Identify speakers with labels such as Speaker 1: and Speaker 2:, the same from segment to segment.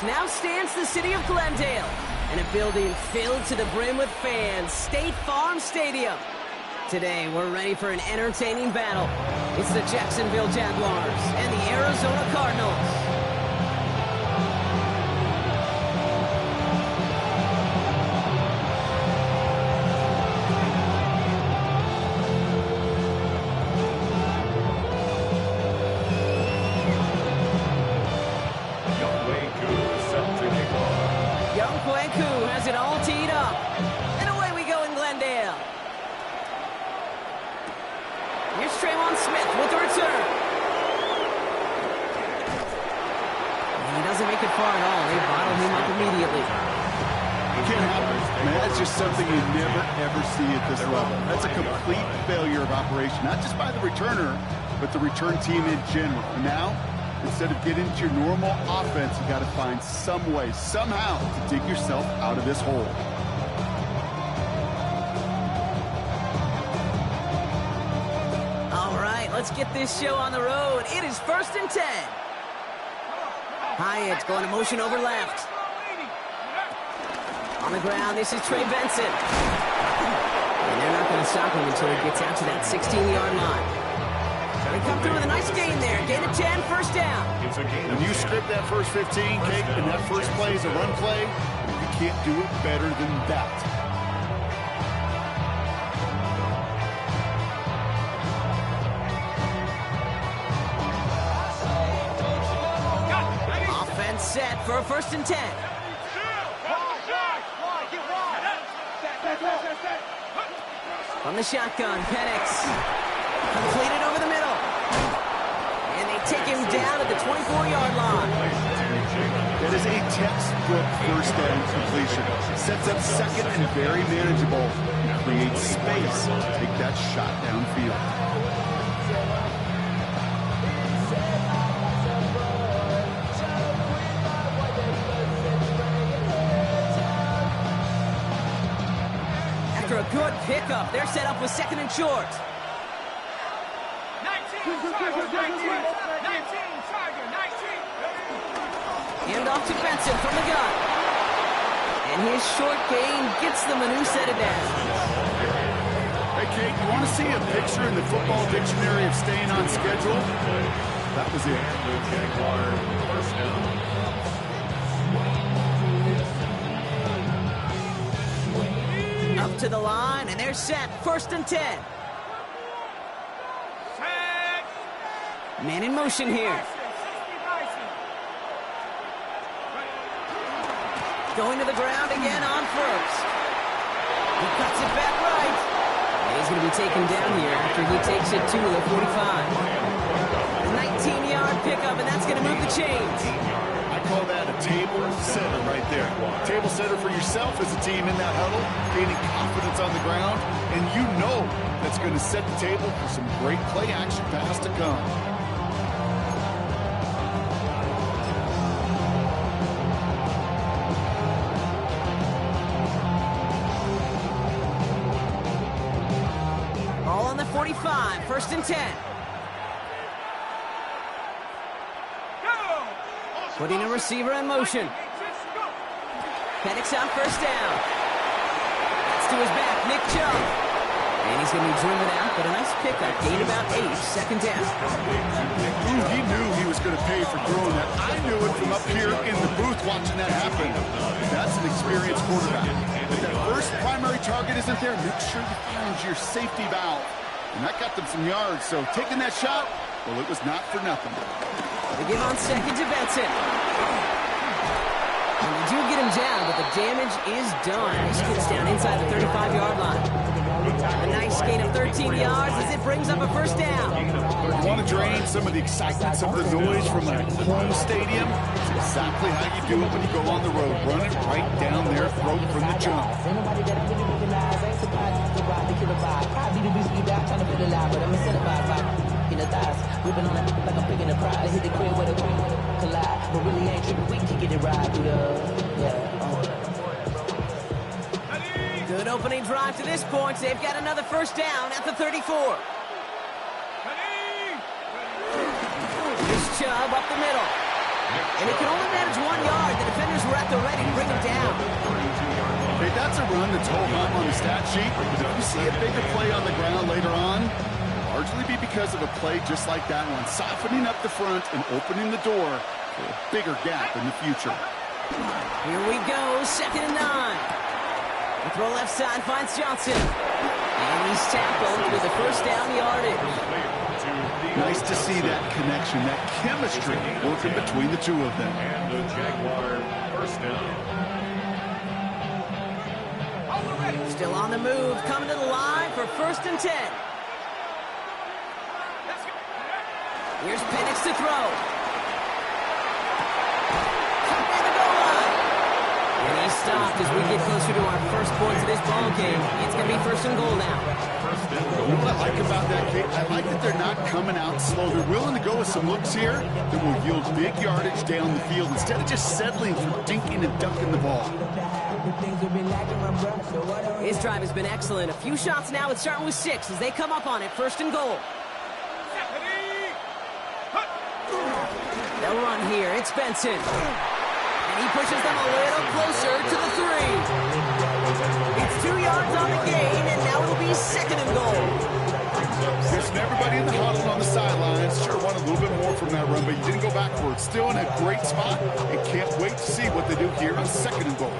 Speaker 1: now stands the city of Glendale, and a building filled to the brim with fans, State Farm Stadium. Today, we're ready for an entertaining battle. It's the Jacksonville Jaguars and the Arizona Cardinals. Has it all teed up. And away we go in Glendale. Here's Trayvon Smith with the return. And he doesn't make it far at all. They bottle him up immediately.
Speaker 2: Can't happen. Man, that's just something you never, ever see at this level. That's a complete failure of operation, not just by the returner, but the return team in general. Now, instead of getting into your normal offense, you got to find some way, somehow, to dig yourself out of this hole.
Speaker 1: All right, let's get this show on the road. It is 1st and 10. Hyatt going to motion over left. On the ground, this is Trey Benson. And they're not going to stop him until he gets out to that 16-yard line. They come through with a nice gain there. Gain of 10, first down.
Speaker 2: When you script that first 15, Kate, and that first play is a run play, you can't do it better than that.
Speaker 1: Offense set for a 1st and 10. From the shotgun, Penix. Completed over the middle. And they take him down at the 24-yard line.
Speaker 2: That is a textbook first down completion. Sets up second and very manageable. And creates space to take that shot downfield.
Speaker 1: After a good pickup, they're set up with 2nd and short. Hand off to Benson from the gun. And his short gain gets them a new set of downs.
Speaker 2: Hey, Kate, you want to see a picture in the football dictionary of staying on schedule? That was it.
Speaker 1: Up to the line, and they're set. 1st and 10. Man in motion here. Going to the ground again on first. He cuts it back right. And he's going to be taken down here after he takes it to the 45. A 19-yard pickup, and that's going to move the chains.
Speaker 2: I call that a table setter right there. Table setter for yourself as a team in that huddle, gaining confidence on the ground, and you know that's going to set the table for some great play action pass to come.
Speaker 1: Ball on the 45, 1st and 10. Putting a receiver in motion. Penix out, first down. That's to his back, Nick Chubb. And he's going to be driven out, but a nice pickup. Gain about 8, 2nd down.
Speaker 2: Ooh, he knew he was going to pay for throwing that. I knew it from up here in the booth watching that happen. That's an experienced quarterback. If that first primary target isn't there, make sure you find your safety valve. And that got them some yards, so taking that shot, well, it was not for nothing.
Speaker 1: They give on 2nd to Benson. And they do get him down, but the damage is done. He gets down inside the 35-yard line. A nice gain of 13 yards as it brings up a 1st down.
Speaker 2: You want to drain some of the excitement, some of the noise from a home stadium? It's exactly how you do it when you go on the road. Run it right down their throat from the jump.
Speaker 3: Whipping on it like I'm picking a pride. Hit the crib where the cream collide. But really ain't tripping, we can get it right through the,
Speaker 1: Good opening drive to this point. They've got another 1st down at the 34. Here's Chubb up the middle. And he can only manage 1 yard. The
Speaker 2: That's a run that's ho-hum on the stat sheet. But if you see a bigger play on the ground later on, it'll largely be because of a play just like that one, softening up the front and opening the door for a bigger gap in the future.
Speaker 1: Here we go, 2nd and 9. The throw left side finds Johnson. And he's tackled with the first down yardage.
Speaker 2: Nice to see that connection, that chemistry working between the two of them.
Speaker 4: And the Jaguar first down.
Speaker 1: Still on the move, coming to the line for 1st and 10. Here's Penix to throw. Near the goal line. And he's stopped as we get closer to our first points of this ball game. It's going to be 1st and goal now.
Speaker 2: You know what I like about that, Kate? I like that they're not coming out slow. They're willing to go with some looks here that will yield big yardage down the field instead of just settling for dinking and dunking the ball.
Speaker 1: His drive has been excellent. A few shots now. It's starting with 6 as they come up on it. 1st and goal. They'll run here. It's Benson. And he pushes them a little closer to the 3. It's 2 yards on the gain, and now it'll be 2nd and goal.
Speaker 2: Listen, everybody in the huddle on the sidelines sure wanted a little bit more from that run, but you didn't go backwards. Still in a great spot, and can't wait to see what they do here on 2nd and goal.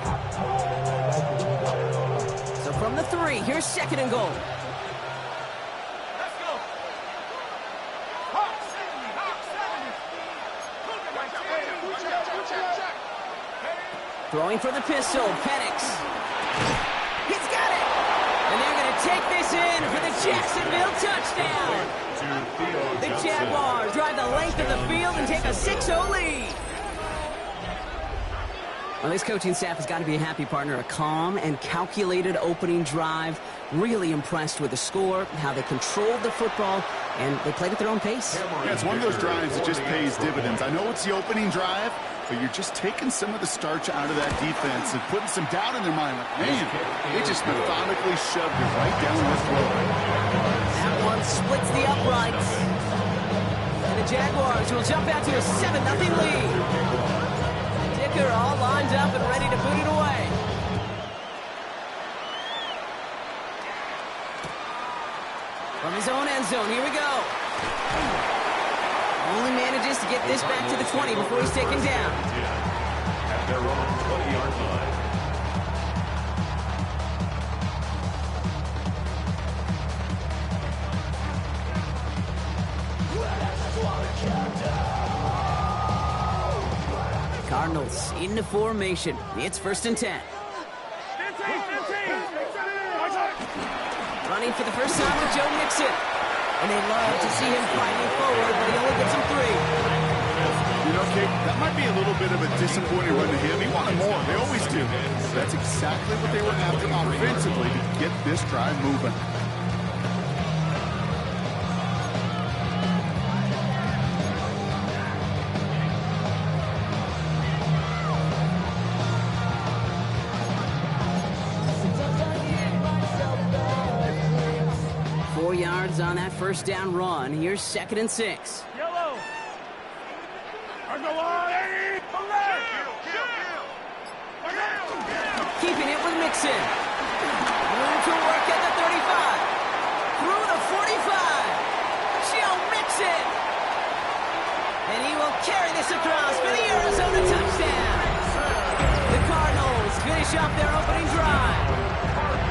Speaker 1: So from the 3, here's 2nd and goal. Throwing for the pistol, Penix. He's got it! And they're going to take this in for the Jacksonville touchdown. The Jaguars drive the length of the field and take a 6-0 lead. Well, this coaching staff has got to be a happy partner. A calm and calculated opening drive. Really impressed with the score, how they controlled the football, and they played at their own pace.
Speaker 2: Yeah, it's one of those drives that just pays dividends. I know it's the opening drive, but you're just taking some of the starch out of that defense and putting some doubt in their mind. Like, man, they just methodically shoved it right down their throat.
Speaker 1: That one splits the uprights. And the Jaguars will jump out to a 7-0 lead. Dicker all lined up and ready to boot it away. From his own end zone, here we go. Only manages to get this back to the 20 before he's taken down.
Speaker 4: At their own 20-yard line.
Speaker 1: Cardinals into formation. It's 1st and 10. Running for the first time with Joe Mixon. And they love to see him fighting forward, but he only gets him 3.
Speaker 2: You know, Kate, that might be a little bit of a disappointing run to him. He wanted more. They always do. That's exactly what they were after offensively to get this drive moving.
Speaker 1: On that first down run. Here's 2nd and 6.
Speaker 5: Yellow.
Speaker 1: Keeping it with Mixon. Room to work at the 35. Through the 45. Joe Mixon. And he will carry this across for the Arizona touchdown. The Cardinals finish off their opening drive.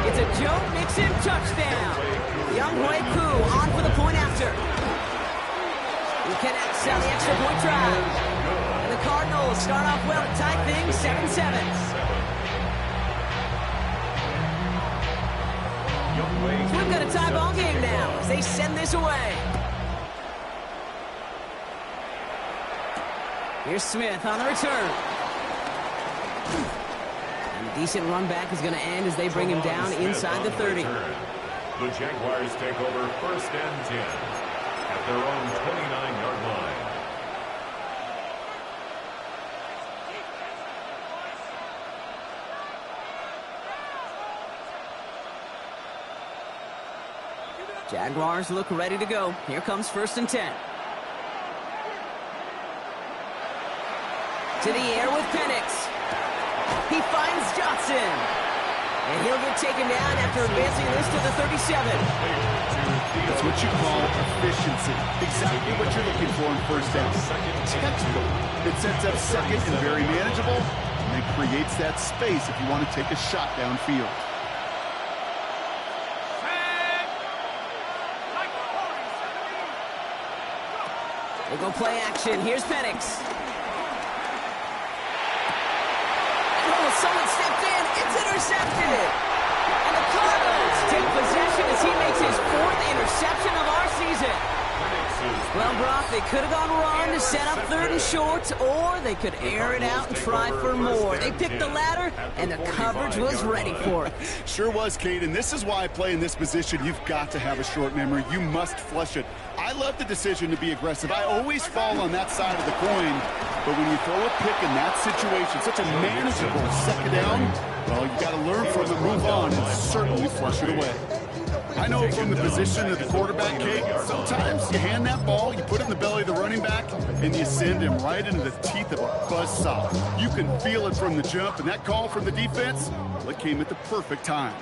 Speaker 1: It's a Joe Mixon touchdown. Younghoe Koo on for the point after. He connects on the extra point drive. And the Cardinals start off well to tie things 7-7. So we've got a tie ball game now as they send this away. Here's Smith on the return. And a decent run back is going to end as they bring him down inside the 30.
Speaker 4: The Jaguars take over 1st and 10 at their own 29-yard line.
Speaker 1: Jaguars look ready to go. Here comes 1st and 10. To the air with Penix. He finds Johnson. And he'll get taken down after advancing this to the 37.
Speaker 2: That's what you call efficiency. Exactly what you're looking for in first down. Textbook. It sets up second and very manageable, and it creates that space if you want to take a shot downfield.
Speaker 1: They go play action. Here's Penix. Oh, someone stepped in. It's intercepted. And the Cardinals take possession as he makes his 4th interception of our season. Well, Brock, they could have gone run to set up 3rd and short, or they could air it out and try for more. They picked the latter, and the coverage was ready for it.
Speaker 2: Sure was, Kate, and this is why I play in this position. You've got to have a short memory. You must flush it. I love the decision to be aggressive. I always fall on that side of the coin, but when you throw a pick in that situation, such a manageable second down, well, you got to learn from it, move on, and certainly flush it away. I know from the position of the quarterback, Kate, sometimes you hand that ball, you put it in the belly of the running back, and you send him right into the teeth of a buzzsaw. You can feel it from the jump, and that call from the defense, well, it came at the perfect time.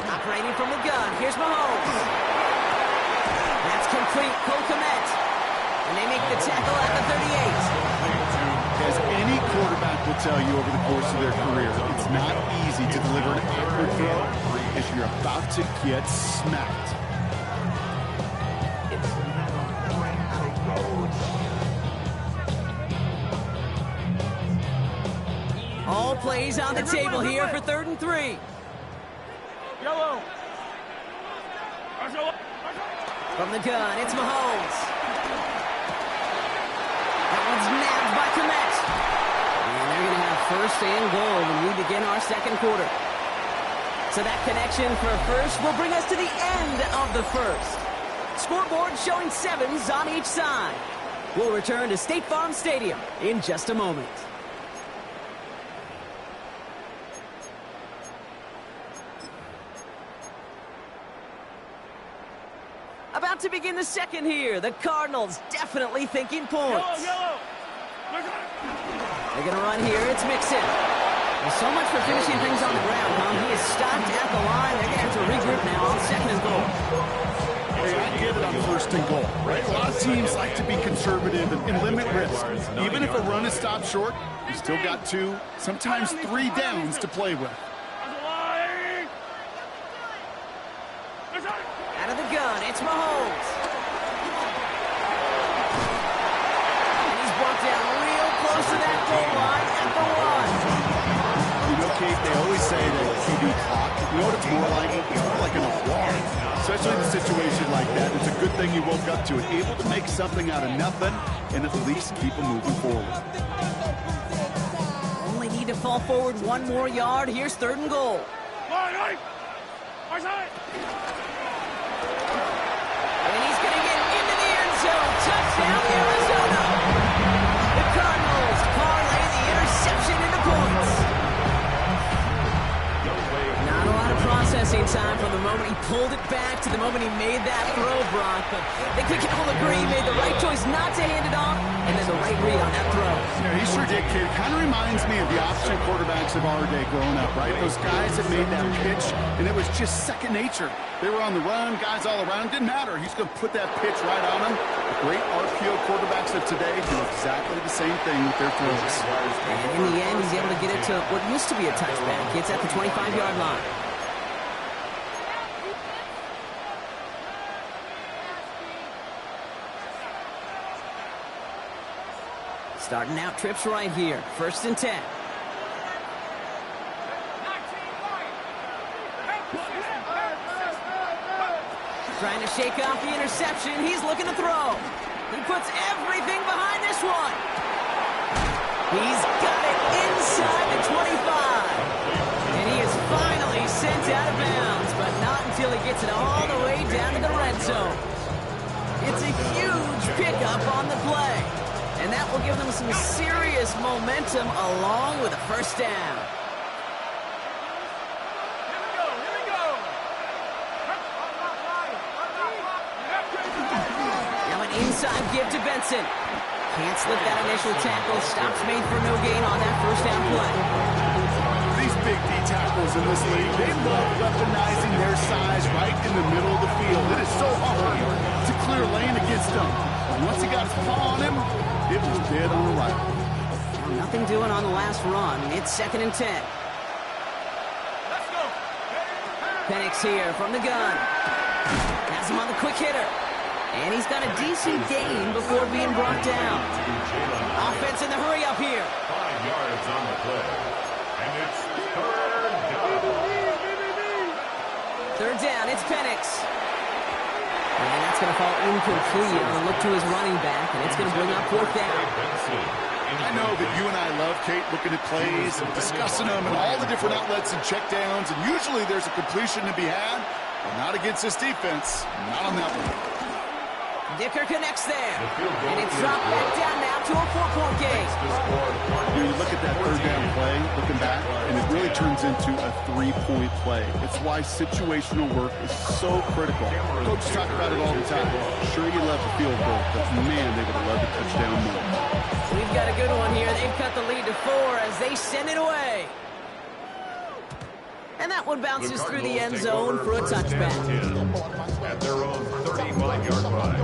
Speaker 1: Operating from the gun, here's Mahomes. That's complete, Cole Kmet. And they make the tackle at the 38.
Speaker 2: As any quarterback will tell you over the course of their career, it's not easy to deliver an accurate throw as you're about to get smacked.
Speaker 1: All plays on the table here for 3rd and 3. From the gun, it's Mahomes. That one's nabbed by Kmet. And they're going to have 1st and goal when we begin our 2nd quarter. So that connection for a first will bring us to the end of the 1st. Scoreboard showing 7s on each side. We'll return to State Farm Stadium in just a moment. About to begin the 2nd here. The Cardinals definitely thinking points. They're going to run here. It's Mixon. Well, so much for finishing things on the ground, huh? He is stopped at the line. They're going to have to regroup now on 2nd and goal.
Speaker 2: Hey, I get it on 1st and goal, right? A lot of teams like to be conservative and limit risk. Even if a run is stopped short, you still got 2, sometimes 3 downs to play with.
Speaker 1: Out of the gun, it's Mahomes. And he's brought down real close to that goal line at the 1.
Speaker 2: You know, Kate, they always say that QB clock, you know what it's more like? It's more like an alarm. Especially in a situation like that. It's a good thing you woke up to it. Able to make something out of nothing and at least keep them moving forward.
Speaker 1: Only need to fall forward 1 more yard. Here's 3rd and goal. And he's going to get into the end zone. Touchdown, Arizona. The Cardinals parlay the interception into points. Not a lot of processing time from the moment he pulled it back to the moment he made that throw, Brock. But they could all agree he made the right choice not to hand it off, and then the right read on that throw.
Speaker 2: Yeah, he sure did, kid. Kind of reminds me of the option quarterbacks of our day growing up, right? Those guys that made that pitch, and it was just second nature. They were on the run, guys all around. Didn't matter. He's going to put that pitch right on them. The great RPO quarterbacks of today do exactly the same thing with their throws.
Speaker 1: And in the end, he's able to get it to what used to be a touchback. It's at the 25-yard line. Starting out trips right here. 1st and 10. Trying to shake off the interception. He's looking to throw. He puts everything behind this one. He's got it inside the 25. And he is finally sent out of bounds, but not until he gets it all the way down to the red zone. It's a huge pickup on the play. And that will give them some serious momentum along with a 1st down. Now an inside give to Benson. Can't slip that initial tackle. Stops made for no gain on that first down play.
Speaker 2: These big D tackles in this league, they love weaponizing their size right in the middle of the field. It is so hard to clear lane against them. And once he got his paw on him, it was dead on arrival.
Speaker 1: Well, nothing doing on the last run. It's 2nd and 10.
Speaker 5: Let's go.
Speaker 1: Penix here from the gun. Has him on the quick hitter. And he's got a decent gain before being brought down. Offense in the hurry up here.
Speaker 4: 5 yards on the play. And it's 3rd down.
Speaker 1: 3rd down, it's Penix. And that's going to fall incomplete on a look to his running back, and it's going to bring up 4th down.
Speaker 2: I know that you and I love, Kate, looking at plays and discussing them and all the different outlets and checkdowns, and usually there's a completion to be had, but not against this defense, not on that one.
Speaker 1: Dicker connects there, and it's dropped back down now to a 4-point game.
Speaker 2: You look at that 3rd down play, looking back, and it really turns into a 3-point play. It's why situational work is so critical. Coaches talk about it all the time. Sure, you love the field goal, but man, they would have loved a touchdown more.
Speaker 1: We've got a good one here. They've cut the lead to 4 as they send it away. And that one bounces through the end zone for a touchback.
Speaker 4: At their own 35-yard line.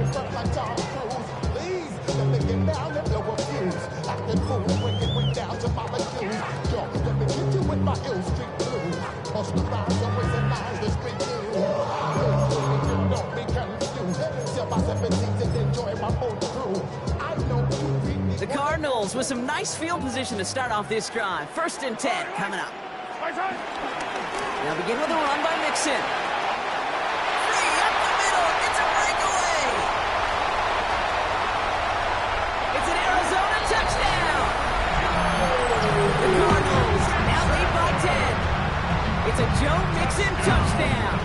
Speaker 1: The Cardinals with some nice field position to start off this drive. 1st and 10 coming up. Now begin with a run by Mixon. Free up the middle. It's a breakaway. It's an Arizona touchdown. The Cardinals now lead by 10. It's a Joe Mixon touchdown.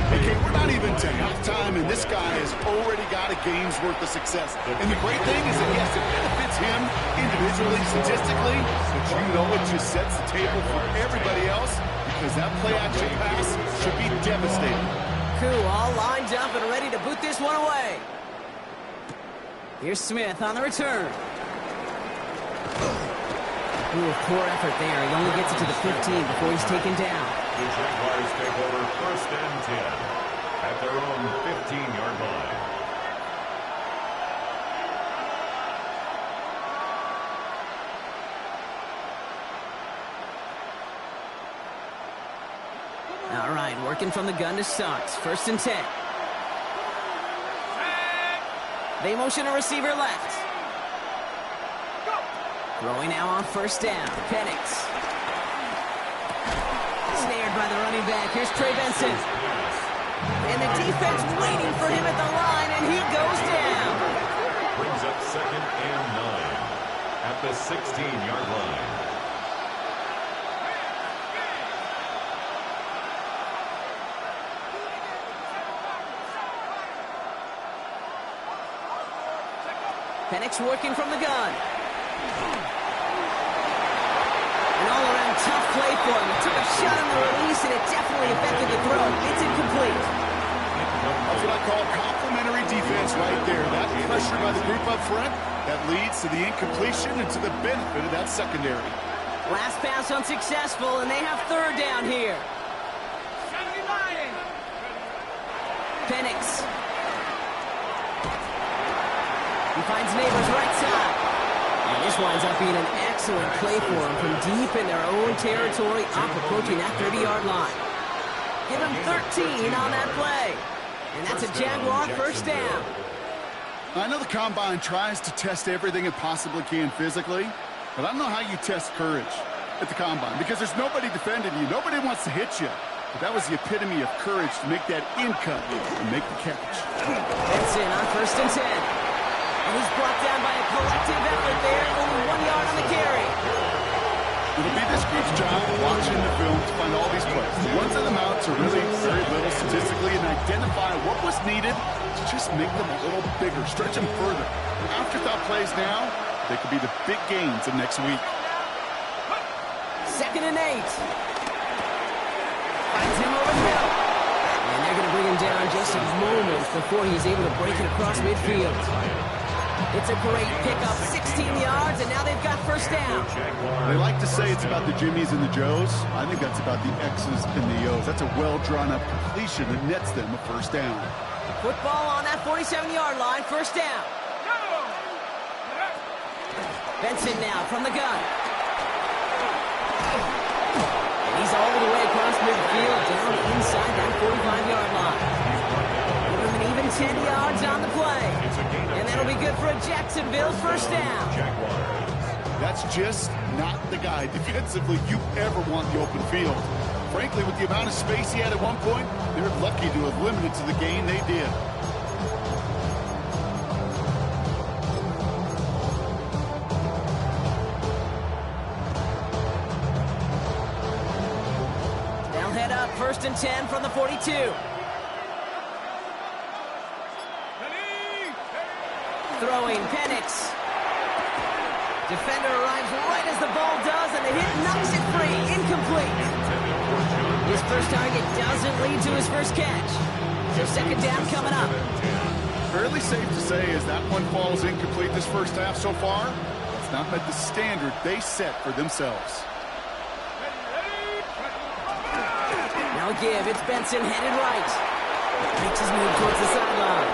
Speaker 2: Okay, we're not even to halftime, and this guy has already got a game's worth of success. And the great thing is that, yes, it benefits him individually, statistically, but you know it just sets the table for everybody else because that play-action pass should be devastating.
Speaker 1: Cool, all lined up and ready to boot this one away. Here's Smith on the return. Ooh, poor effort there. He only gets it to the 15 before he's taken down.
Speaker 4: The Jaguars take over 1st and 10 at their own 15-yard line.
Speaker 1: All right, working from the gun to start. 1st and 10. They motion a receiver left. Throwing now on 1st down. Penix. Snared by the running back. Here's Trey Benson. And the defense waiting for him at the line, and he goes down.
Speaker 4: Brings up 2nd and 9 at the 16-yard line.
Speaker 1: Penix working from the gun. An all-around tough play for him. He took a shot on the release, and it definitely affected the throw. It's incomplete.
Speaker 2: That's what I call complimentary defense right there. That pressure by the group up front, that leads to the incompletion and to the benefit of that secondary.
Speaker 1: Last pass unsuccessful, and they have 3rd down here. Penix. He finds Neighbors right side. And this winds up being an excellent play for him from deep in their own territory, up approaching that 30-yard line. Give him 13 on that play. And that's a Jaguar 1st down.
Speaker 2: I know the Combine tries to test everything it possibly can physically, but I don't know how you test courage at the Combine because there's nobody defending you. Nobody wants to hit you. But that was the epitome of courage to make that in-cut and make the catch.
Speaker 1: Benson on 1st and 10. And he's brought down by a collective effort there. Only 1 yard on the carry.
Speaker 2: It'll be this group's job watching the film to find all these plays. The ones in the mounts are really very little statistically and identify what was needed to just make them a little bigger, stretch them further. Afterthought plays now, they could be the big gains of next week.
Speaker 1: 2nd and 8. Finds him over the middle. And they're going to bring him down just a moment before he's able to break it across midfield. It's a great pickup, 16 yards, and now they've got first down.
Speaker 2: They like to say it's about the Jimmies and the Joes. I think that's about the X's and the O's. That's a well-drawn-up completion that nets them a first down.
Speaker 1: Football on that 47-yard line, first down. Benson now from the gun. And he's all the way across midfield, down inside that 45-yard line. Give him an even 10 yards on the play. And that'll be good for a Jacksonville first down.
Speaker 2: That's just not the guy defensively you ever want the open field. Frankly, with the amount of space he had at one point, they're lucky to have limited to the gain they did.
Speaker 1: They'll head up first and 10 from the 42. Throwing, Penix. Defender arrives right as the ball does, and the hit knocks it free. Incomplete. His first target doesn't lead to his first catch. So second down coming up.
Speaker 2: Fairly safe to say as that one falls incomplete this first half so far, it's not met the standard they set for themselves.
Speaker 1: Now a give. It's Benson headed right. Makes his move towards the sideline.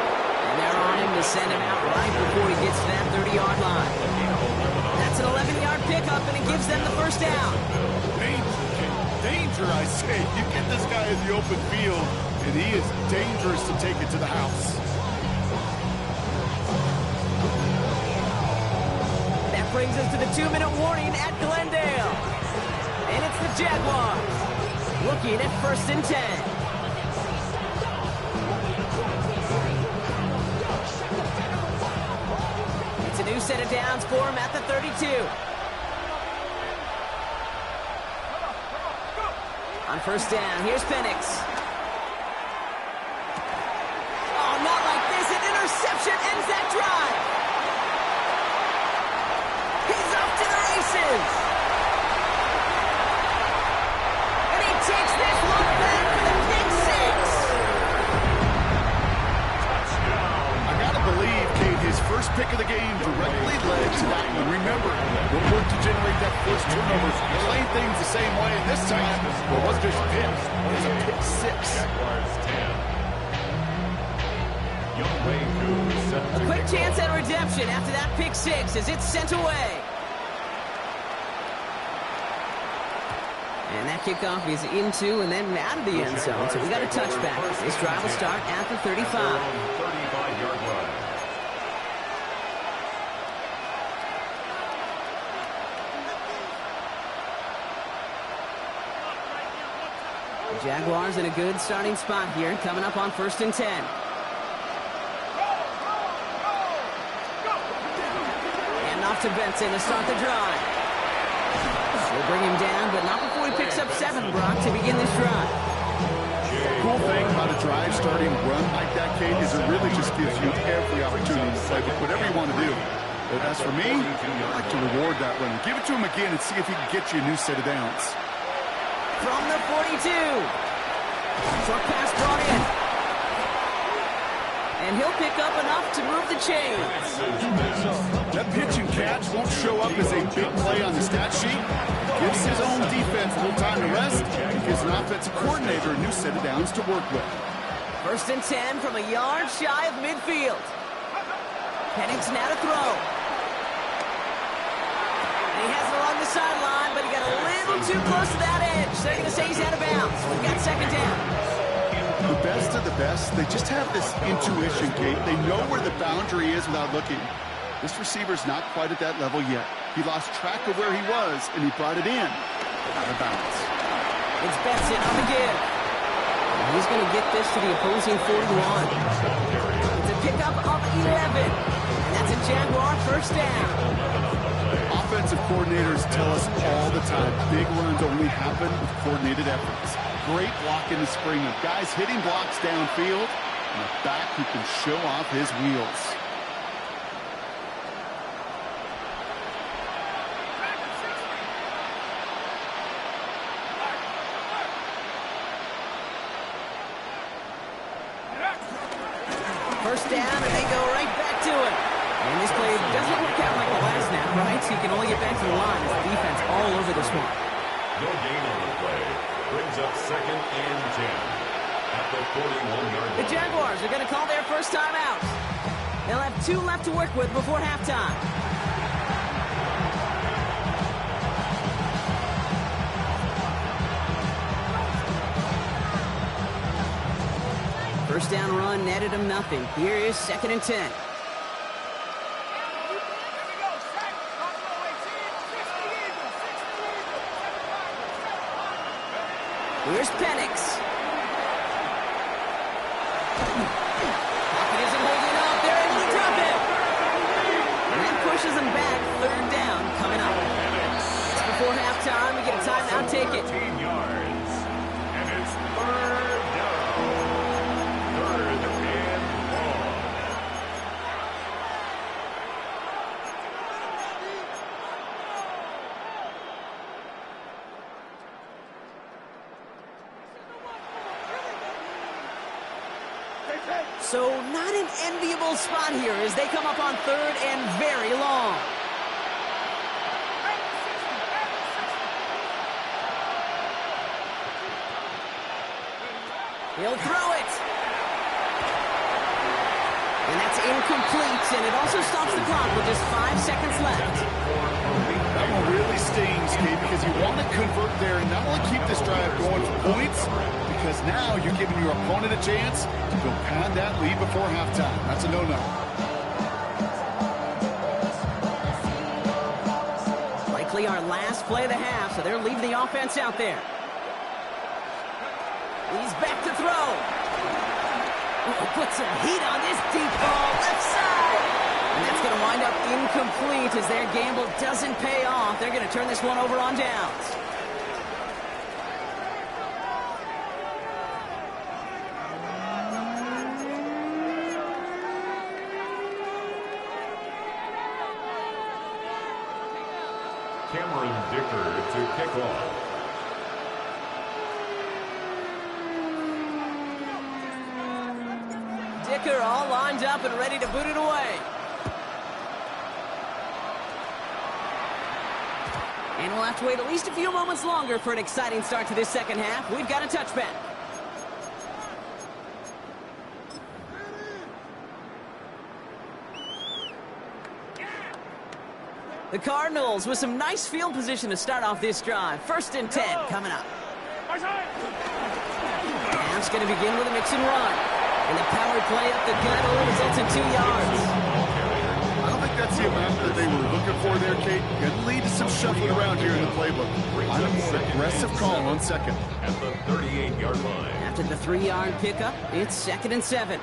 Speaker 1: And they're on him to send him out right before he gets to that 30-yard line. That's an 11-yard pickup, and it gives them the first down.
Speaker 2: Danger, I say. You get this guy in the open field, and he is dangerous to take it to the house.
Speaker 1: That brings us to the 2-minute warning at Glendale. And it's the Jaguars looking at first and 10. It's a new set of downs for him at the 32. On first down, here's Penix. Oh, not like this. An interception ends that drive. He's off to the races. And he takes this one back for the pick six.
Speaker 2: I gotta believe, Kate, his first pick of the game directly led to that one. Remember, what worked to generate that first turnover, playing things the same way, and this time, it wasn't just a pick, it was a pick six.
Speaker 1: A quick chance at redemption after that pick six as it's sent away. And that kickoff is into and then out of the end zone, so we got a touchback. This drive will start at the 35.
Speaker 4: 35-yard line.
Speaker 1: The Jaguars in a good starting spot here, coming up on first and 10. And off to Benson to start the drive. They'll bring him down, but not before he picks up 7, Brock, to begin this drive.
Speaker 2: Cool thing about a drive starting run like that, Kate, is it really just gives you every opportunity to play with whatever you want to do. But as for me, I like to reward that run. Give it to him again and see if he can get you a new set of downs.
Speaker 1: From the 42. Short pass brought in. And he'll pick up enough to move the chains.
Speaker 2: That pitch and catch won't show up as a big play on the stat sheet. Gives his own defense a little time to rest. Gives an offensive coordinator a new set of downs to work with.
Speaker 1: First and 10 from a yard shy of midfield. Penix now to throw. And he has it along the sideline, but he got a little too close to that edge. So they're going to say he's out of bounds. We've got second down.
Speaker 2: The best of the best, they just have this intuition, Kate. They know where the boundary is without looking. This receiver's not quite at that level yet. He lost track of where he was, and he brought it in. Out of bounds.
Speaker 1: It's Benson on the give. And he's going to get this to the opposing 41. It's a pickup of 11. And that's a Jaguar first down.
Speaker 2: Offensive coordinators tell us all the time, big runs only happen with coordinated efforts. Great block in the spring of guys hitting blocks downfield, and a back who can show off his wheels.
Speaker 1: first down, and they go right back to it. And this play doesn't work out like the last snap, right? So you can only get back to the line as the defense all over this one.
Speaker 4: No gain on the play. Brings up 2nd and 10 at the 41-yard line.
Speaker 1: The Jaguars are going to call their first time out. They'll have 2 left to work with before halftime. First down run netted him nothing. Here is 2nd and 10. Here's Penix. Pocket isn't holding up. They're able to drop it. And that pushes them back. 3rd down coming up. It's before halftime. We get a timeout. Take it.
Speaker 4: 14 yards. And it's 3rd down. 3rd and long.
Speaker 1: So not an enviable spot here as they come up on 3rd and very long. He'll throw it. And that's incomplete, and it also stops the clock with just 5 seconds left.
Speaker 2: That one really stings, Kate, because you want to convert there and not only keep this drive going for points, because now you're giving your opponent a chance to go pad that lead before halftime. That's a no-no.
Speaker 1: Likely our last play of the half, so they're leaving the offense out there. He's back to throw. Ooh, put some heat on this deep ball, left side. And that's going to wind up incomplete as their gamble doesn't pay off. They're going to turn this one over on downs.
Speaker 4: Cameron Dicker to kick off.
Speaker 1: Dicker all lined up and ready to boot it away. And we'll have to wait at least a few moments longer for an exciting start to this second half. We've got a touchback. The Cardinals with some nice field position to start off this drive. 1st and 10 coming up. Half's going to begin with a mix and run. And the power play up the gut only results in 2 yards.
Speaker 2: I don't think that's the amount that they were looking for there, Kate. Going to lead to some shuffling around here in the playbook. On a more aggressive call on 2nd.
Speaker 4: At the 38-yard line.
Speaker 1: After the 3-yard pickup, it's 2nd and 7.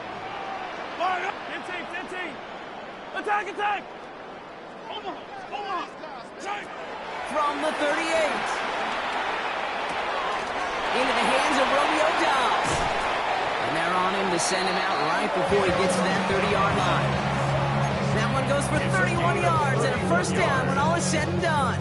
Speaker 5: Attack, attack!
Speaker 1: From the 38. Into the hands of Romeo Doubs. And they're on him to send him out right before he gets to that 30-yard line. That one goes for 31 yards and a first down when all is said and done.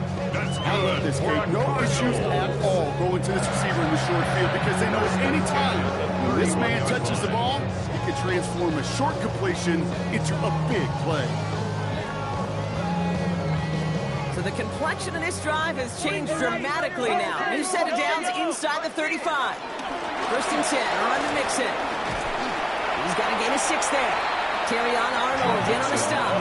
Speaker 2: I love this, Kate. No issues at all going to this receiver in the short field because they know at any time when this man touches the ball, he can transform a short completion into a big play.
Speaker 1: So the complexion of this drive has changed dramatically now. New set of downs inside the 35. 1st and 10, run to Mixon. He's got to gain a 6 there. Terrion Arnold in on the stop.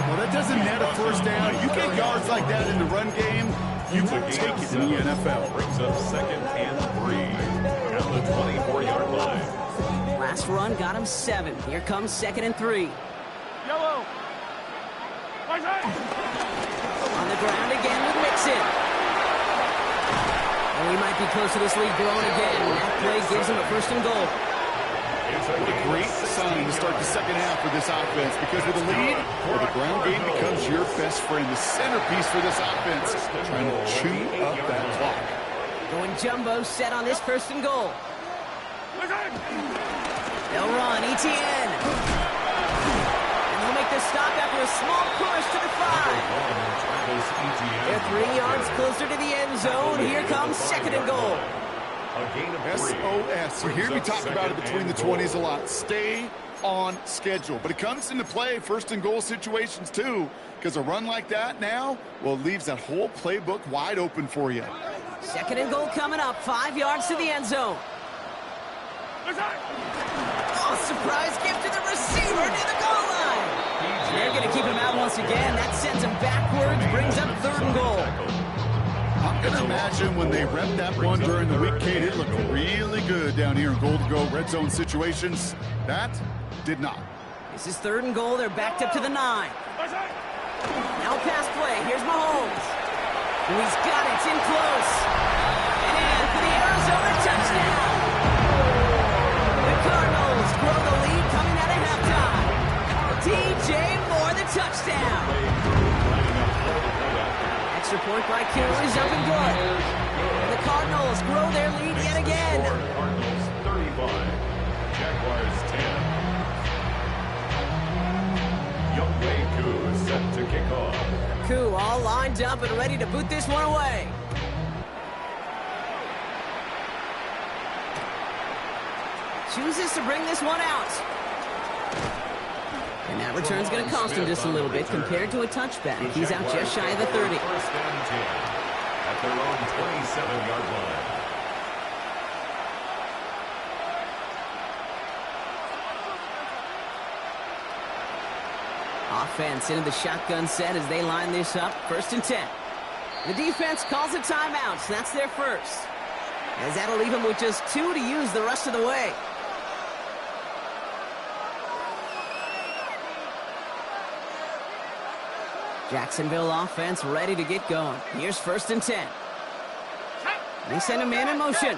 Speaker 2: Well, that doesn't net a first down. You get yards like that in the run game, you will take it in the NFL.
Speaker 4: Brings up 2nd and 3 at the 24-yard line.
Speaker 1: Last run got him 7. Here comes 2nd and 3.
Speaker 5: Yellow!
Speaker 1: On the ground again with Mixon. And we might be close to this lead growing again. That play gives him a 1st and goal.
Speaker 2: What a great sign to start the second half for this offense because with a lead, well, the ground game becomes your best friend, the centerpiece for this offense, trying to chew up that clock.
Speaker 1: Going jumbo set on this 1st and goal. They'll run, ETN. And they'll make the stop after a small push to the 5. They're 3 yards closer to the end zone. Here comes 2nd and goal.
Speaker 4: A gain of 3.
Speaker 2: SOS. You hear me talk about it between the 20s a lot. Stay on schedule. But it comes into play first and goal situations too, because a run like that now, well, it leaves that whole playbook wide open for you.
Speaker 1: Second and goal coming up, 5 yards to the end zone. Oh, surprise gift to the receiver near the goal line. They're going to keep him out once again. That sends him backwards, brings up third and goal.
Speaker 2: I'm going to imagine when they rep that one during the week, Kate, it looked really good down here in goal-to-go red zone situations. That did not.
Speaker 1: This is third and goal. They're backed up to the 9. Now pass play. Here's Mahomes. And he's got it. It's in close. And in for the Arizona touchdown. The Cardinals grow the lead coming out of halftime. DJ Moore, the touchdown. Extra point by Kittle is up and good. And the Cardinals grow their lead yet again.
Speaker 4: Cardinals 35, Jaguars 10. Younghoe Koo is set to kick off.
Speaker 1: Koo all lined up and ready to boot this one away. Chooses to bring this one out. And that return's going to cost him just a little bit compared to a touchback. He's out just shy of the 30.
Speaker 4: First and 10 at their own 27-yard line.
Speaker 1: Offense into the shotgun set as they line this up. First and 10. The defense calls a timeout, so that's their first. As that'll leave them with just 2 to use the rest of the way. Jacksonville offense ready to get going. Here's first and 10. They send a man in motion.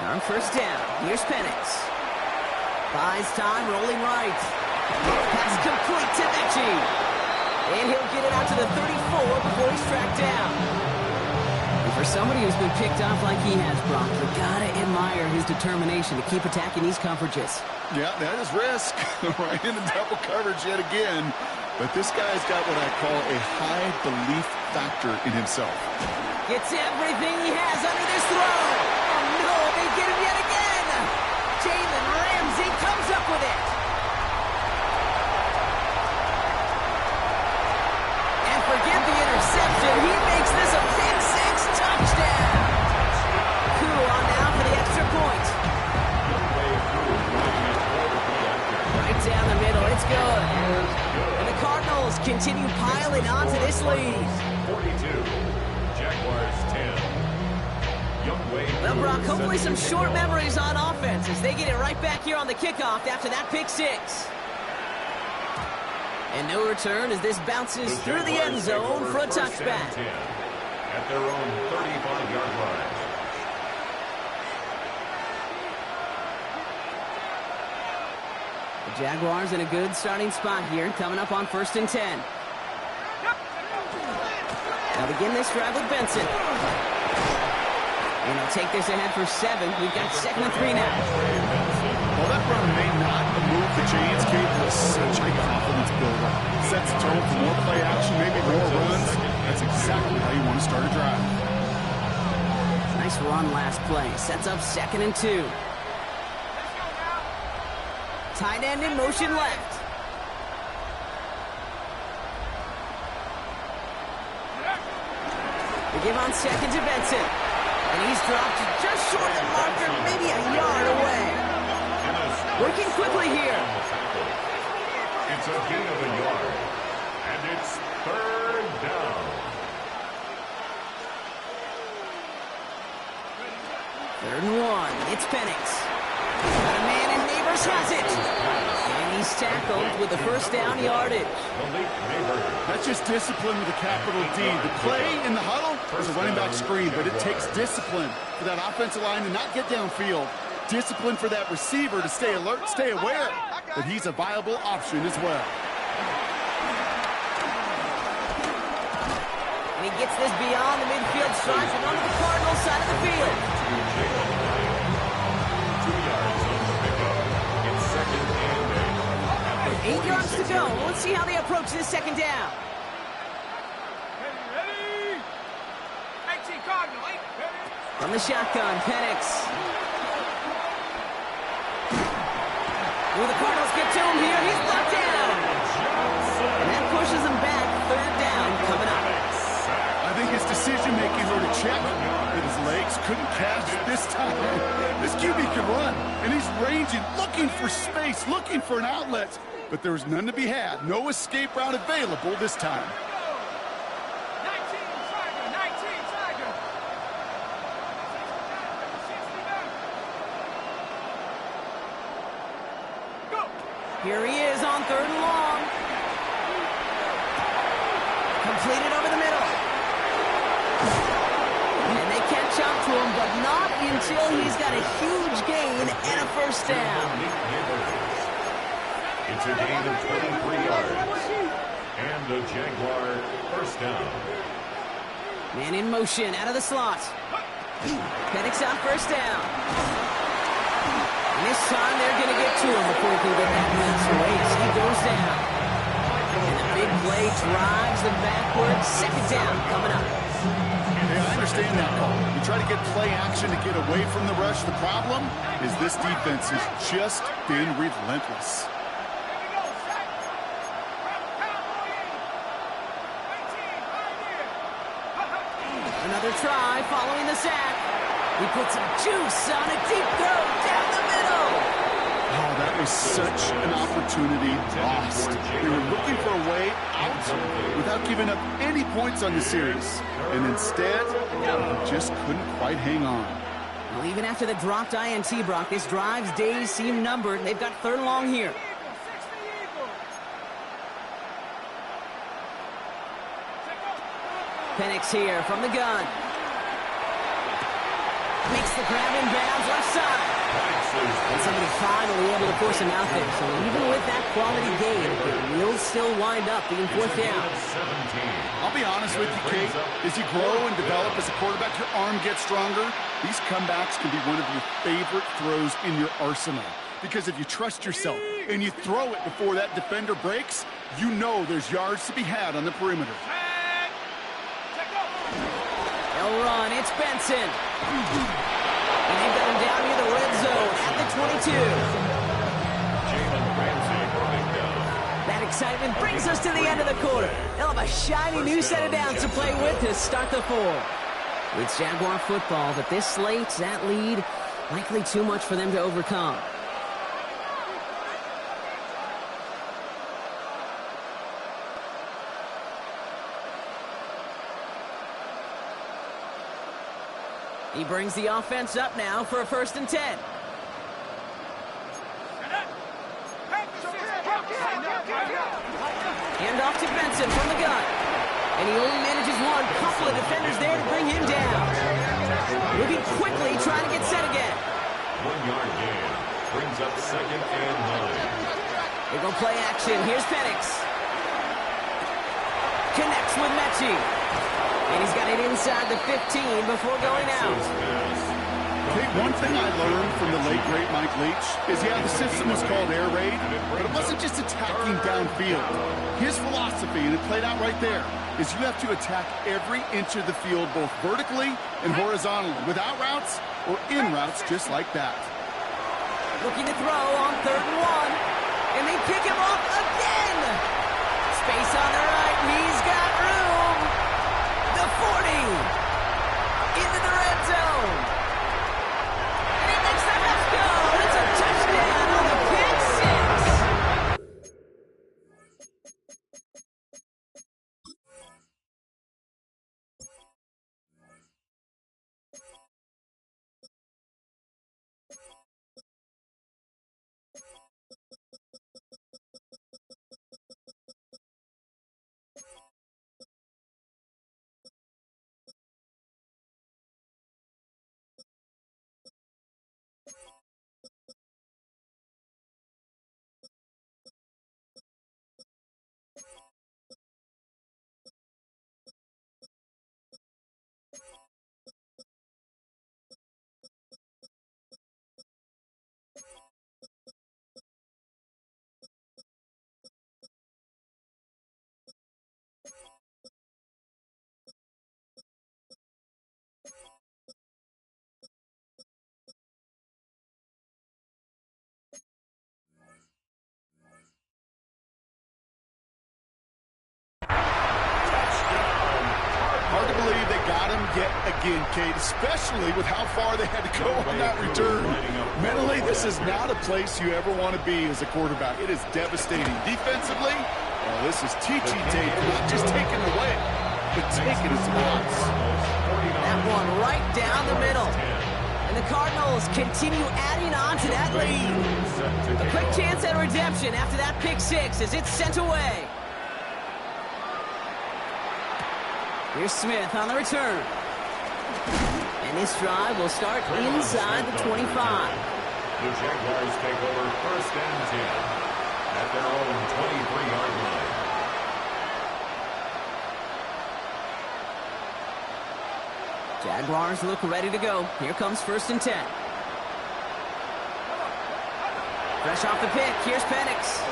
Speaker 1: On first down, here's Penix. Buys time, rolling right. Pass complete to Mechie. And he'll get it out to the 34 before he's tracked down. And for somebody who's been picked off like he has, Brock, you gotta admire his determination to keep attacking these coverages.
Speaker 2: Yeah, that is risk. Right into double coverage yet again. But this guy's got what I call a high belief factor in himself.
Speaker 1: Gets everything he has under this throw. Oh, no, they get him yet again. Jalen Ramsey comes up with it. And forget the interception. He makes this a pick six touchdown. Koo on now for the extra point. Right down the middle. It's good. And the Cardinals continue piling onto this lead.
Speaker 4: 42, Jaguars 10.
Speaker 1: Well, Brock, hopefully some short memories on offense as they get it right back here on the kickoff after that pick six. And no return as this bounces through the end zone for a touchback.
Speaker 4: At their own 35-yard line.
Speaker 1: The Jaguars in a good starting spot here, coming up on first and 10. Now begin this drive with Benson. And they'll take this ahead for 7. We've got 2nd and 3 now.
Speaker 2: Well, that run may not have moved the chains, Kate, but it's such a confidence builder. Sets the tone for more play action, maybe more runs. That's exactly how you want to start a drive.
Speaker 1: Nice run last play. Sets up 2nd and 2. Tight end in motion left. They give on 2nd to Benson. And he's dropped just short of the marker, maybe a yard away. Working quickly here.
Speaker 4: It's a gain of a yard. And it's 3rd down.
Speaker 1: 3rd and 1. It's Penix. Got a man and Neighbors has it. And he's tackled with the first down yardage.
Speaker 2: That's just discipline with a capital D. The play in the huddle is a running back screen, but it takes discipline for that offensive line to not get downfield. Discipline for that receiver to stay alert, stay aware that he's a viable option as well.
Speaker 1: And he gets this beyond the midfield stripe and onto the Cardinals side of the field.
Speaker 4: 2 yards on the pickup. It's 2nd and 8.
Speaker 1: 8 yards to go. Let's see how they approach this 2nd down.
Speaker 5: Ready? 18 Cardinal, 8.
Speaker 1: From the shotgun, Penix. Will the Cardinals get to him here? He's brought down. And that pushes him back. Third down coming up.
Speaker 2: I think his decision-making wrote a check that his legs couldn't catch this time. This QB can run, and he's ranging, looking for space, looking for an outlet. But there was none to be had. No escape route available this time.
Speaker 5: 19 Tiger, 19 Tiger. Go.
Speaker 1: Here he is on third and long. Completed over the middle. And they catch up to him, but not until he's got a huge gain and a first down.
Speaker 4: It's a gain of 23 yards. And a Jaguar first down.
Speaker 1: Man in motion, out of the slot. Penix on first down. And this time they're going to get to him before he can get that man's race. He goes down. And the big play drives them backwards. Second down coming up.
Speaker 2: Hey, I understand that call. You try to get play action to get away from the rush. The problem is this defense has just been relentless.
Speaker 1: Another try following the sack. He puts some juice on a deep throw down the middle.
Speaker 2: Oh, that was such an opportunity lost. They were looking for a way out without giving up any points on the series. And instead, they just couldn't quite hang on.
Speaker 1: Well, even after the dropped INT, Brock, this drive's days seem numbered. They've got third and long here. Penix here from the gun. Makes the grab in bounds left side. And somebody finally able to force him out there. So even with that quality gain, it will still wind up being fourth down.
Speaker 2: I'll be honest with you, Kate. As you grow and develop as a quarterback, your arm gets stronger. These comebacks can be one of your favorite throws in your arsenal. Because if you trust yourself and you throw it before that defender breaks, you know there's yards to be had on the perimeter.
Speaker 1: They'll run. It's Benson. And they've got him down near the red zone at the 22.
Speaker 4: Jalen Ramsey coming down.
Speaker 1: That excitement brings us to the end of the quarter. They'll have a shiny new set of downs to play with to start the fourth. It's Jaguar football, but this slate, that lead, likely too much for them to overcome. He brings the offense up now for a 1st and 10. Hand off to Benson from the gun. And he only manages one. Couple of defenders there to bring him down. Moving quickly, trying to get set again.
Speaker 4: 1 yard gain. Brings up 2nd and 9.
Speaker 1: They go play action. Here's Penix. Connects with Mechie. And he's got it inside the 15 before going out.
Speaker 2: Hey, one thing I learned from the late, great Mike Leach is, yeah, the system was called air raid, but it wasn't just attacking downfield. His philosophy, and it played out right there, is you have to attack every inch of the field, both vertically and horizontally, without routes or in routes just like that.
Speaker 1: Looking to throw on 3rd and 1. And they pick him off again. Space on the right. He's got room. The 40. Into the red zone. And he makes the Mets go. It's a touchdown on the pick six.
Speaker 2: yet again, Kate, especially with how far they had to go on that return. Mentally, this is not a place you ever want to be as a quarterback. It is devastating. Defensively, well, this is teaching tape, not just taking away, but taking its loss.
Speaker 1: That one right down the middle. And the Cardinals continue adding on to that lead. A quick chance at redemption after that pick six as it's sent away. Here's Smith on the return. And this drive will start inside the 25.
Speaker 4: The Jaguars take over first and 10 at their own 23-yard line.
Speaker 1: Jaguars look ready to go. Here comes first and 10. Fresh off the pick, here's Penix.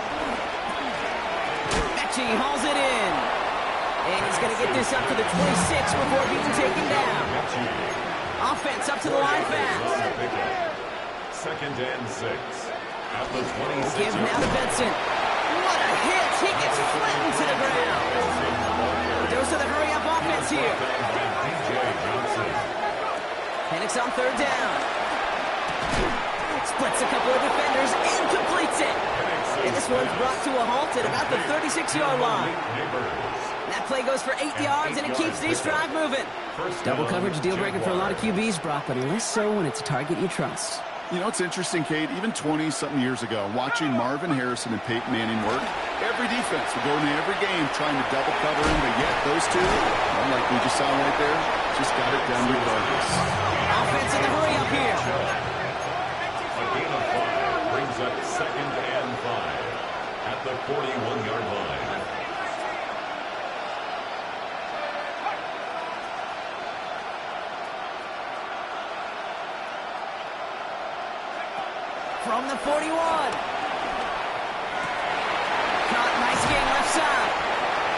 Speaker 1: Mechie hauls it in. And he's going to get this up to the 26 before being taken down. Offense up to the line fast.
Speaker 4: Second and 6 at the 26.
Speaker 1: Give now to Benson. What a hit! He gets flattened to the ground. Goes to the hurry-up offense here. Penix on third down. Splits a couple of defenders and completes it. And this one's brought to a halt at about the 36-yard line. That play goes for 8 yards, and it keeps this drive moving. Double coverage deal breaker for a lot of QBs, Brock, but less so when it's a target you trust.
Speaker 2: You know, it's interesting, Kate, even 20-something years ago, watching Marvin Harrison and Peyton Manning work, every defense would go into every game trying to double cover him, but yet those two, well, like we just saw right there, just got it done regardless.
Speaker 1: Offense in the hurry up here.
Speaker 4: A gain of 5 brings up second and 5 at the 41-yard line.
Speaker 1: From the 41. Caught, nice game left side.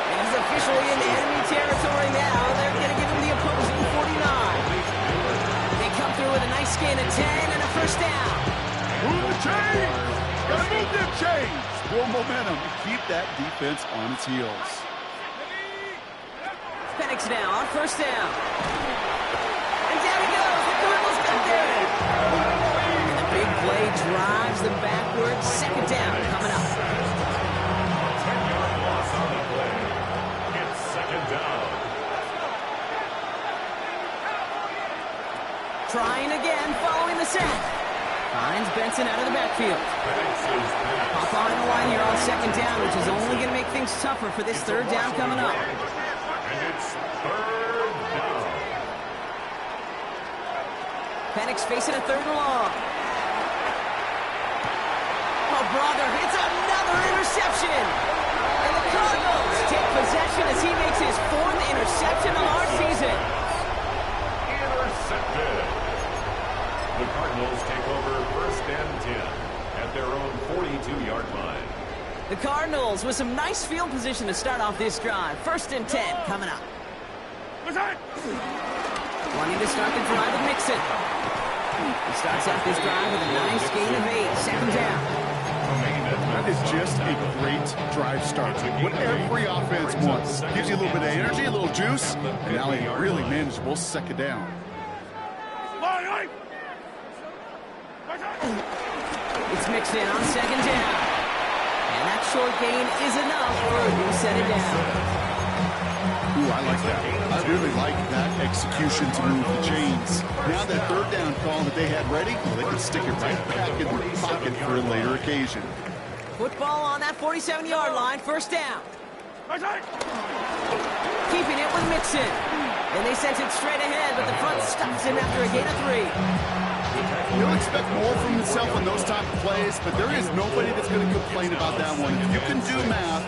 Speaker 1: And he's officially in enemy territory now. They're going to give him the opposing 49. They come through with a nice gain of 10 and a first down.
Speaker 2: Move the chains! Gotta move them chains! Build momentum and keep that defense on its heels.
Speaker 1: Penix now on first down. And down he goes. The Cardinals got there. Big play drives them backwards. Second down coming up.
Speaker 4: 10-yard loss on the play. It's second down.
Speaker 1: Trying again following the sack. Finds Benson out of the backfield. Hop on the line here on second down, which is only going to make things tougher for this third down coming up.
Speaker 4: And it's third down.
Speaker 1: Penix facing a third and long. Oh, brother, it's another interception. And the Cardinals take possession as he makes his fourth interception of our season.
Speaker 4: Intercepted. The Cardinals take over first and 10 at their own 42-yard line.
Speaker 1: The Cardinals with some nice field position to start off this drive. First and 10 coming up. Wanting to start the drive with Mixon. He starts out this drive with a nice gain of 8. Second down.
Speaker 2: That is just a great drive start. What every offense wants. Gives you a little bit of energy, a little juice, and now a really manageable second down.
Speaker 1: It's mixed in on second down. And that short gain is enough for a new set of down.
Speaker 2: Ooh, I like that. I really like that execution to move the chains. Now that third down call that they had ready, well, they can stick it right back in their pocket for a later occasion.
Speaker 1: Football on that 47-yard line, first down. Keeping it with Mixon. And they sent it straight ahead, but the front stops him after a gain of 3.
Speaker 2: You'll expect more from himself in those type of plays, but there is nobody that's going to complain about that one. If you can do math,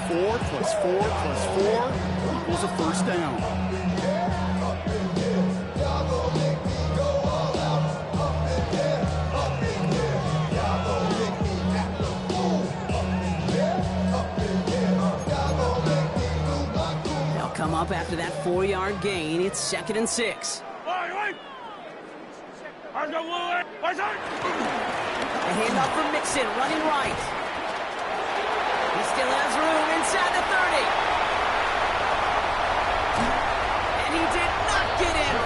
Speaker 2: 4 plus 4 plus 4 equals a first down.
Speaker 1: They'll come up after that 4-yard gain. It's second and 6.
Speaker 5: A
Speaker 1: handoff from Mixon, running right. He still has room inside the 30. And he did not get in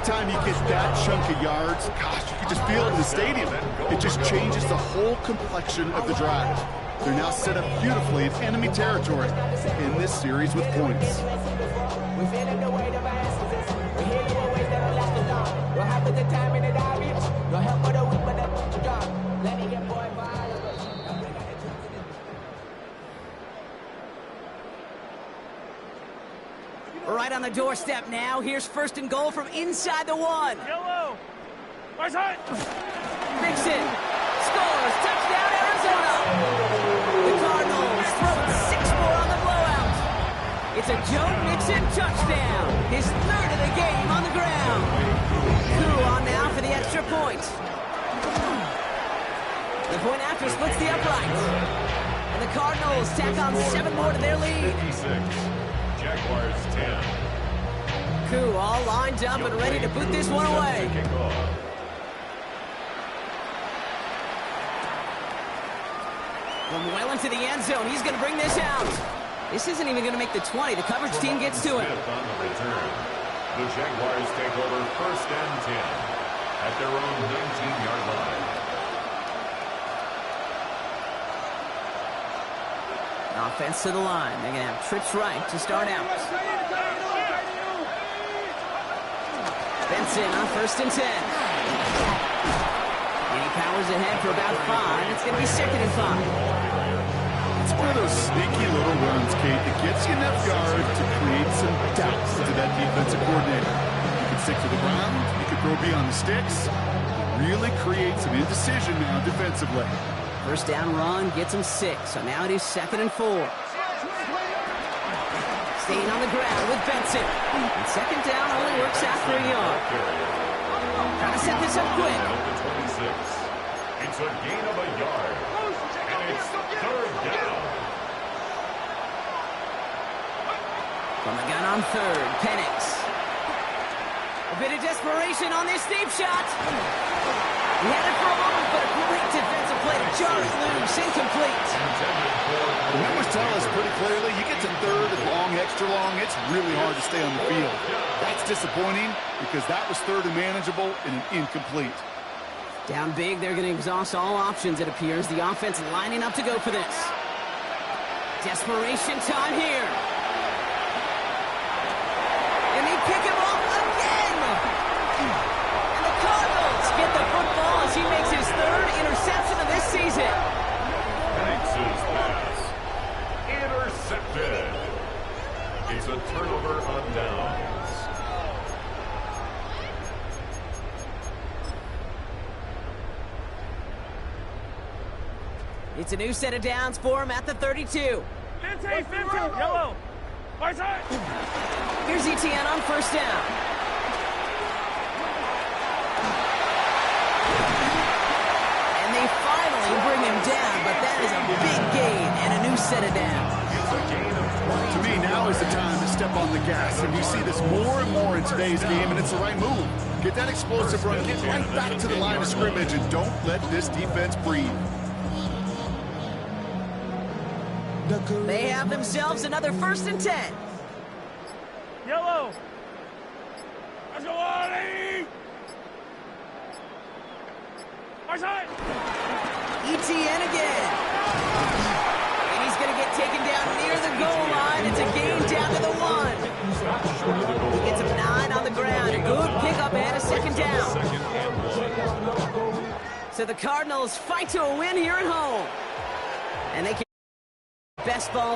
Speaker 2: anytime you get that chunk of yards, gosh, you can just feel it in the stadium. It just changes the whole complexion of the drive. They're now set up beautifully in enemy territory in this series with points.
Speaker 1: Right on the doorstep now. Here's first and goal from inside the 1.
Speaker 5: Yellow. Mixon.
Speaker 1: Mixon scores. Touchdown, Arizona. The Cardinals throw 6 more on the blowout. It's a Joe Mixon touchdown. His 3rd of the game on the ground. Koo on now for the extra point. The point after splits the upright. And the Cardinals tack on 7 more to their lead.
Speaker 4: 56. Jaguars 10.
Speaker 1: Koo all lined up and ready to boot this one away. From well into the end zone, he's going to bring this out. This isn't even going to make the 20. The coverage team gets to it.
Speaker 4: On the return. The Jaguars take over first and 10 at their own 19-yard line.
Speaker 1: Offense to the line. They're going to have trips right to start out. Benson on first and 10. And he powers ahead for about 5. It's going to be 2nd and 5.
Speaker 2: It's one of those sneaky little runs, Kate, that gets you enough yards to create some doubts to that defensive coordinator. You can stick to the ground. You can throw beyond the sticks. Really create some indecision now defensively.
Speaker 1: First down run gets him 6. So now it is 2nd and 4. Staying on the ground with Benson. And 2nd down only works out for a yard. Trying to set this up quick.
Speaker 4: It's a gain of a yard. And it's 3rd down.
Speaker 1: From the gun on 3rd, Penix. A bit of desperation on this deep shot. He had it for a moment, but a great defensive play to jar it loose, incomplete.
Speaker 2: The numbers tell us pretty clearly, you get to 3rd and long, extra long, it's really hard to stay on the field. That's disappointing because that was 3rd and manageable and an incomplete.
Speaker 1: Down big, they're going to exhaust all options, it appears. The offense lining up to go for this. Desperation time here. And they pick him off again. And the Cardinals get the football as he makes his 3rd interception of this season.
Speaker 4: Penix's pass. Intercepted. It's a turnover on downs.
Speaker 1: It's a new set of downs for him at the 32.
Speaker 5: Yellow. Right side.
Speaker 1: Here's Etienne on first down. And they finally bring him down, but that is a big gain and a new set of downs.
Speaker 2: To me, now is the time to step on the gas, and you see this more and more in today's game, and it's the right move. Get that explosive run, get right back to the line of scrimmage, and don't let this defense breathe.
Speaker 1: They have themselves another 1st and 10.
Speaker 5: Yellow. Let's go, Ollie. Right side.
Speaker 1: Etienne again. And he's going to get taken down near the goal line. It's a gain down to the 1. He gets him 9 on the ground. A good pickup and a 2nd down. So the Cardinals fight to a win here at home. And they can best ball